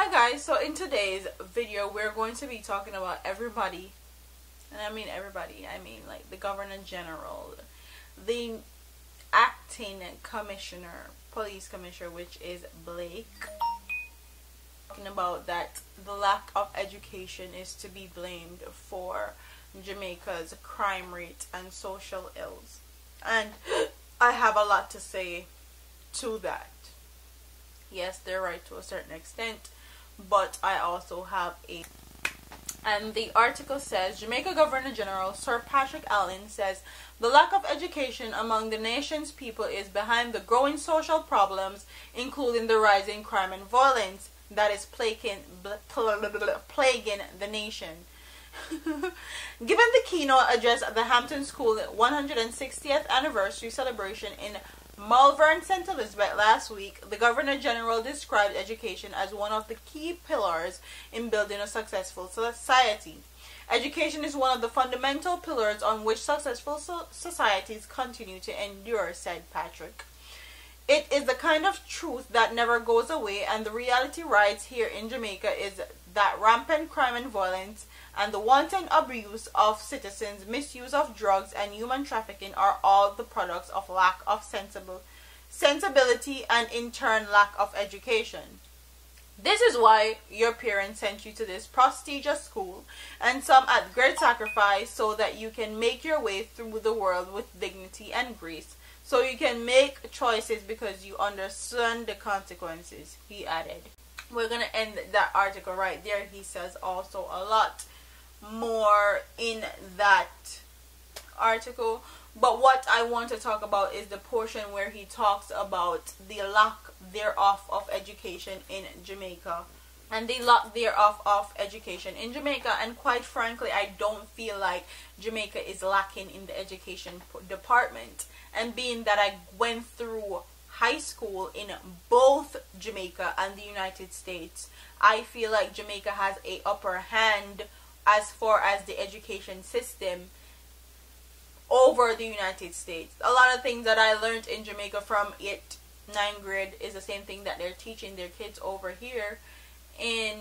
Hi guys, so in today's video we're going to be talking about everybody, and I mean everybody, I mean like the Governor General, the acting commissioner, police commissioner, which is Blake, talking about that the lack of education is to be blamed for Jamaica's crime rate and social ills. And I have a lot to say to that. Yes, they're right to a certain extent, but I also have a... And the article says, Jamaica Governor General Sir Patrick Allen says the lack of education among the nation's people is behind the growing social problems, including the rising crime and violence that is plaguing the nation. Given the keynote address at the Hampton School 160th anniversary celebration in Malvern, St. Elizabeth last week, the Governor General described education as one of the key pillars in building a successful society. Education is one of the fundamental pillars on which successful societies continue to endure, said Patrick. It is the kind of truth that never goes away, and the reality right here in Jamaica is that rampant crime and violence and the wanton abuse of citizens, misuse of drugs, and human trafficking are all the products of lack of sensibility and in turn lack of education. This is why your parents sent you to this prestigious school, and some at great sacrifice, so that you can make your way through the world with dignity and grace, so you can make choices because you understand the consequences, he added. We're going to end that article right there. He says also a lot more in that article, but what I want to talk about is the portion where he talks about the lack thereof of education in Jamaica, and the lack thereof of education in Jamaica. And quite frankly, I don't feel like Jamaica is lacking in the education department, and being that I went through high school in both Jamaica and the United States, I feel like Jamaica has a upper hand as far as the education system over the United States. A lot of things that I learned in Jamaica from 9th grade is the same thing that they're teaching their kids over here in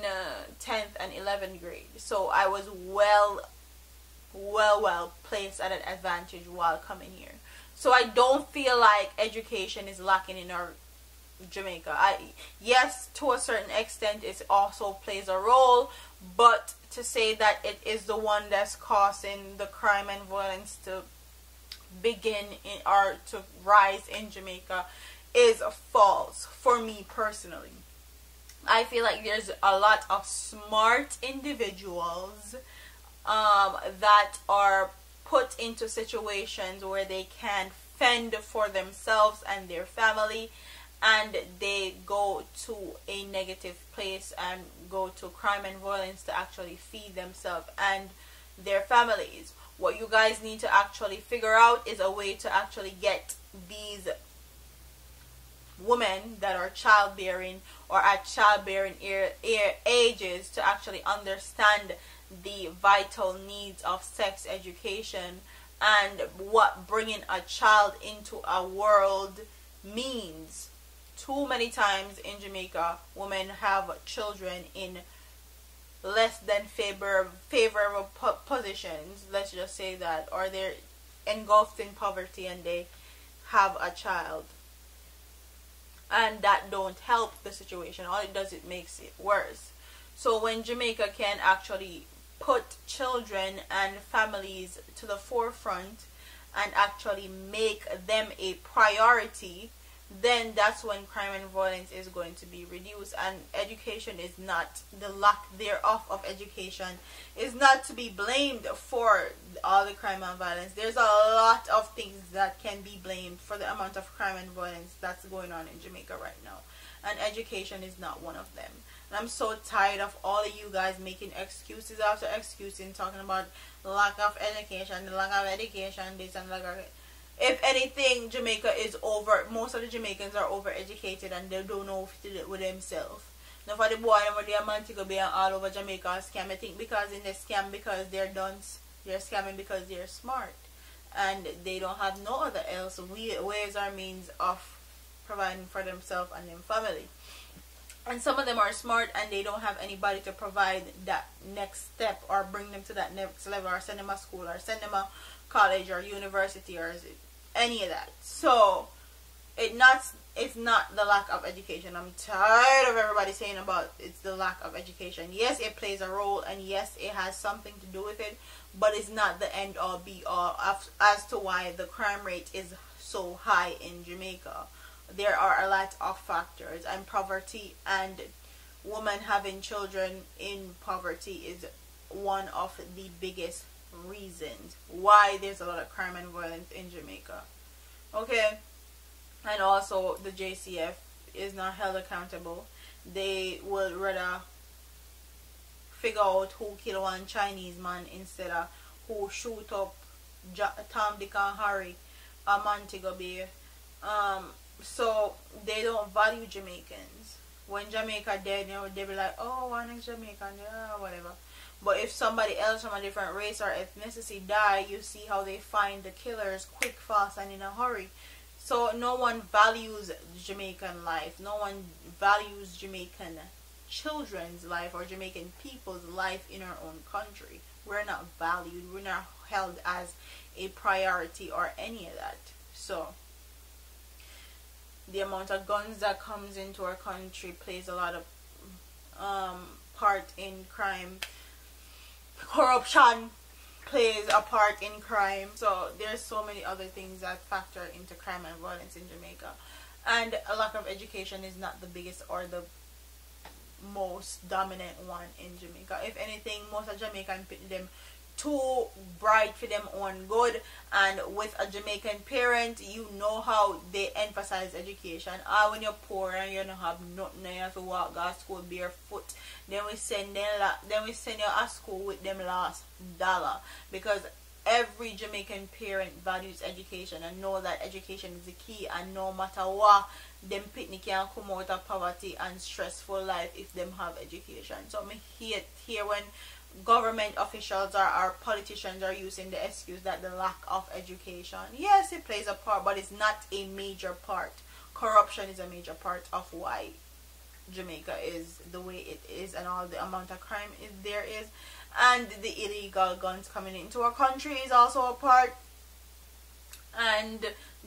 10th and 11th grade. So I was well placed at an advantage while coming here. So I don't feel like education is lacking in our Jamaica. Yes, to a certain extent it also plays a role, but to say that it is the one that's causing the crime and violence to begin in or to rise in Jamaica is false for me personally. I feel like there's a lot of smart individuals that are put into situations where they can fend for themselves and their family, and they go to a negative place and go to crime and violence to actually feed themselves and their families. What you guys need to actually figure out is a way to actually get these women that are childbearing or at childbearing ages to actually understand the vital needs of sex education and what bringing a child into a world means. Too many times in Jamaica, women have children in less than favorable positions, let's just say that, or they're engulfed in poverty and they have a child, and that don't help the situation. All it does, it makes it worse. So when Jamaica can actually put children and families to the forefront and actually make them a priority, then that's when crime and violence is going to be reduced. And education is not, the lack thereof of education is not to be blamed for all the crime and violence. There's a lot of things that can be blamed for the amount of crime and violence that's going on in Jamaica right now, and education is not one of them. And I'm so tired of all of you guys making excuses after excuses, talking about lack of education, the lack of education, this and lack of... If anything, Jamaica is most of the Jamaicans are over-educated and they don't know what to do with themselves. Now for the boy, they are man to be all over Jamaica scam. I think because in the scam because they're dunce, they're scamming because they're smart. And they don't have no other else ways or means of providing for themselves and their family. And some of them are smart and they don't have anybody to provide that next step or bring them to that next level or send them to school or send them to college or university or any of that. So it's not the lack of education. I'm tired of everybody saying about it's the lack of education. Yes, it plays a role, and yes, it has something to do with it, but it's not the end all be all as to why the crime rate is so high in Jamaica. There are a lot of factors, and poverty and women having children in poverty is one of the biggest reasons why there's a lot of crime and violence in Jamaica. Okay? And also the JCF is not held accountable. They would rather figure out who killed one Chinese man instead of who shoot up Tom, Dick and Harry a Montego Bay. So they don't value Jamaicans. When Jamaica dead, they be like, oh, one is Jamaican, yeah, whatever. But if somebody else from a different race or ethnicity die, you see how they find the killers quick, fast, and in a hurry. So no one values Jamaican life. No one values Jamaican children's life or Jamaican people's life in our own country. We're not valued. We're not held as a priority or any of that. So the amount of guns that comes into our country plays a lot of part in crime. Corruption plays a part in crime. So there's so many other things that factor into crime and violence in Jamaica. And a lack of education is not the biggest or the most dominant one in Jamaica. If anything, most of Jamaican put them too bright for them own good, and with a Jamaican parent, you know how they emphasize education. When you're poor and you don't have nothing, you have to walk to school barefoot, then we send you to school with them last dollar, because every Jamaican parent values education and know that education is the key, and no matter what, them picnic can come out of poverty and stressful life if them have education. So me here when government officials or our politicians are using the excuse that the lack of education, yes, it plays a part, but it's not a major part. Corruption is a major part of why Jamaica is the way it is, and all the amount of crime there is, and the illegal guns coming into our country is also a part, and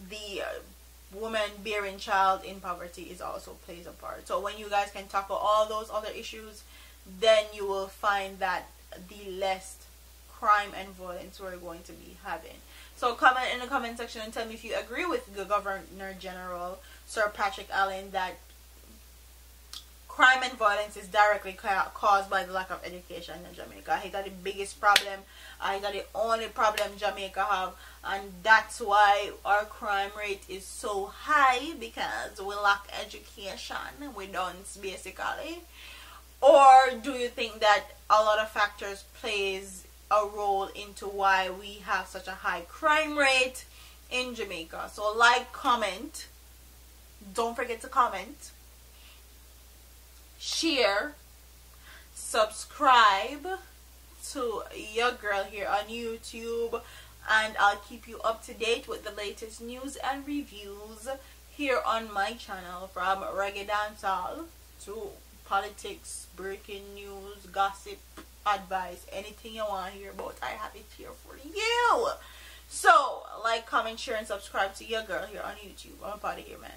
the woman bearing child in poverty is also plays a part. So when you guys can tackle all those other issues, then you will find that the less crime and violence we're going to be having. So comment in the comment section and tell me if you agree with the Governor General Sir Patrick Allen that crime and violence is directly caused by the lack of education in Jamaica. He's got the biggest problem. He's got the only problem Jamaica have, and that's why our crime rate is so high, because we lack education. We don't, basically. Or do you think that a lot of factors plays a role into why we have such a high crime rate in Jamaica? So like, comment, don't forget to comment, share, subscribe to your girl here on YouTube, and I'll keep you up to date with the latest news and reviews here on my channel, from reggae dancehall to politics, breaking news, gossip, advice, anything you want to hear about, I have it here for you. So like, comment, share, and subscribe to your girl here on YouTube. I'm out of here, man.